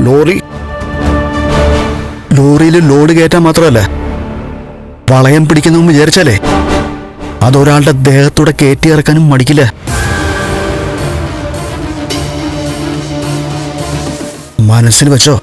ലോറിയിൽ ലോഡ് കയറ്റാൻ മാത്രമല്ല, വളയം പിടിക്കുന്നു വിചാരിച്ചാലേ അതൊരാളുടെ ദേഹത്തൂടെ കയറ്റി ഇറക്കാനും മടിക്കില്ല. മനസ്സിൽ വെച്ചോ.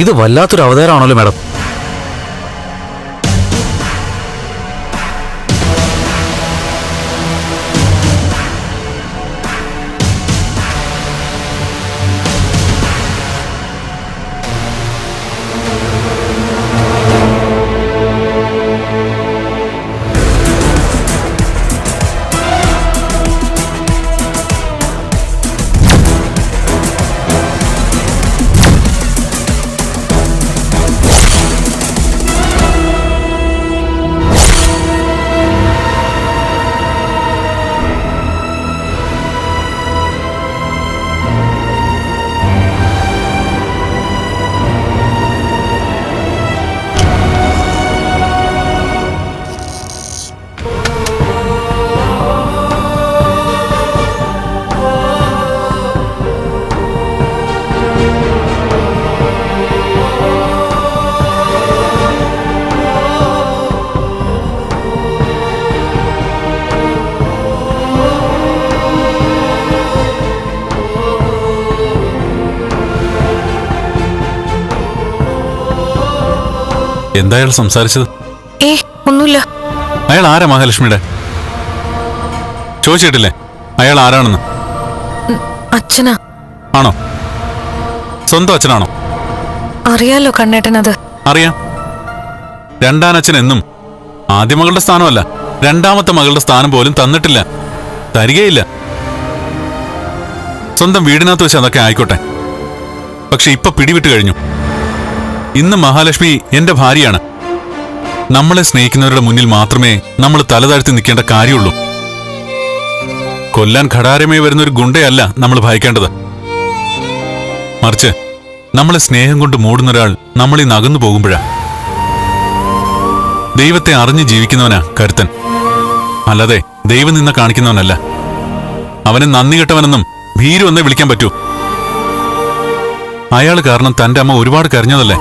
ഇത് വല്ലാത്തൊരു അവതാരമാണല്ലോ മാഡം. എന്താ അയാൾ സംസാരിച്ചത്? ഒന്നുമില്ല. അയാൾ ആരാ മഹാലക്ഷ്മിയുടെ? ചോദിച്ചിട്ടില്ലേ അയാൾ ആരാണെന്ന്? അച്ഛനാ. ആണോ? സ്വന്തം അച്ഛനാണോ? അറിയാലോ കണ്ണേട്ടനത്. അറിയാം. രണ്ടാനച്ഛൻ എന്നും ആദ്യ മകളുടെ സ്ഥാനമല്ല, രണ്ടാമത്തെ മകളുടെ സ്ഥാനം പോലും തന്നിട്ടില്ല, തരികയില്ല. സ്വന്തം വീടിനകത്ത് വെച്ച് അതൊക്കെ ആയിക്കോട്ടെ. പക്ഷെ ഇപ്പൊ പിടിവിട്ട് കഴിഞ്ഞു. ഇന്ന് മഹാലക്ഷ്മി എന്റെ ഭാര്യയാണ്. നമ്മളെ സ്നേഹിക്കുന്നവരുടെ മുന്നിൽ മാത്രമേ നമ്മൾ തലതാഴ്ത്തി നിൽക്കേണ്ട കാര്യമുള്ളൂ. കൊല്ലാൻ ഘടാരമായി വരുന്നൊരു ഗുണ്ടയല്ല നമ്മൾ ഭയക്കേണ്ടത്. മറിച്ച് നമ്മളെ സ്നേഹം കൊണ്ട് മൂടുന്നൊരാൾ നമ്മളിൽ നിന്ന് അകന്നു പോകുമ്പോഴാ. ദൈവത്തെ അറിഞ്ഞ് ജീവിക്കുന്നവനാ കരുത്തൻ, അല്ലാതെ ദൈവം നിന്ന കാണിക്കുന്നവനല്ല. അവനെ നന്ദി കെട്ടവനെന്നും ഭീരു എന്നേ വിളിക്കാൻ പറ്റൂ. അയാൾ കാരണം തന്റെ അമ്മ ഒരുപാട് കരഞ്ഞതല്ലേ?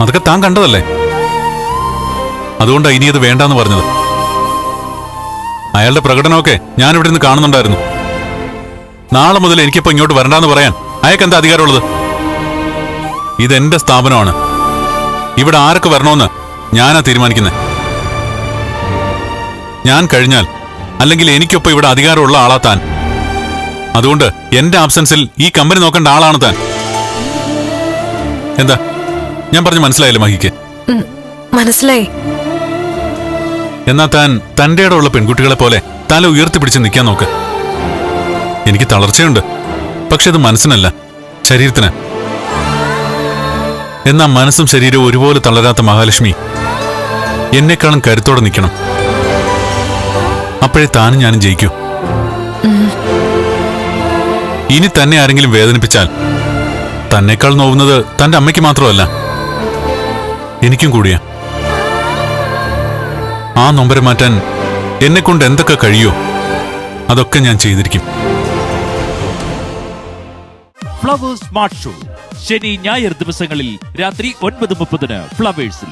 അതൊക്കെ താൻ കണ്ടതല്ലേ? അതുകൊണ്ടാണ് ഇനിയത് വേണ്ടാന്ന് പറഞ്ഞത്. അയാളുടെ പ്രകടനമൊക്കെ ഞാൻ ഇവിടെ നിന്ന് കാണുന്നുണ്ടായിരുന്നു. നാളെ മുതൽ എനിക്കിപ്പോ ഇങ്ങോട്ട് വരണ്ടാന്ന് പറയാൻ അയാൾക്ക് എന്താ അധികാരമുള്ളത്? ഇതെന്റെ സ്ഥാപനമാണ്. ഇവിടെ ആരൊക്കെ വരണമെന്ന് ഞാനാ തീരുമാനിക്കുന്നത്. ഞാൻ കഴിഞ്ഞാൽ അല്ലെങ്കിൽ എനിക്കൊപ്പം ഇവിടെ അധികാരമുള്ള ആളാ താൻ. അതുകൊണ്ട് എന്റെ ആബ്സൻസിൽ ഈ കമ്പനി നോക്കേണ്ട ആളാണ് താൻ. എന്താ ഞാൻ പറഞ്ഞു മനസ്സിലായില്ലേ മഹിക്ക്? മനസ്സിലായി. എന്നാ താൻ തന്റെ ഇടമുള്ള പെൺകുട്ടികളെ പോലെ തല ഉയർത്തിപ്പിടിച്ച് നിൽക്കാൻ നോക്ക്. എനിക്ക് തളർച്ചയുണ്ട്, പക്ഷെ അത് മനസ്സിനല്ല, ശരീരത്തിന്. എന്നാ മനസ്സും ശരീരവും ഒരുപോലെ തളരാത്ത മഹാലക്ഷ്മി എന്നെക്കാളും കരുത്തോടെ നിൽക്കണം. അപ്പോഴേ താനും ഞാനും ജയിക്കൂ. ഇനി തന്നെ ആരെങ്കിലും വേദനിപ്പിച്ചാൽ തന്നെക്കാൾ നോവുന്നത് തന്റെ അമ്മയ്ക്ക് മാത്രമല്ല, എനിക്കും കൂടിയാ. ആ നൊമ്പരം മാറ്റാൻ എന്നെക്കൊണ്ട് എന്തൊക്കെ കഴിയോ അതൊക്കെ ഞാൻ ചെയ്തിരിക്കും. ഫ്ലവേഴ്സ് സ്മാർട്ട് ഷോ ശനി ഞായർ ദിവസങ്ങളിൽ രാത്രി 9:30 ഫ്ലവേഴ്സിൽ.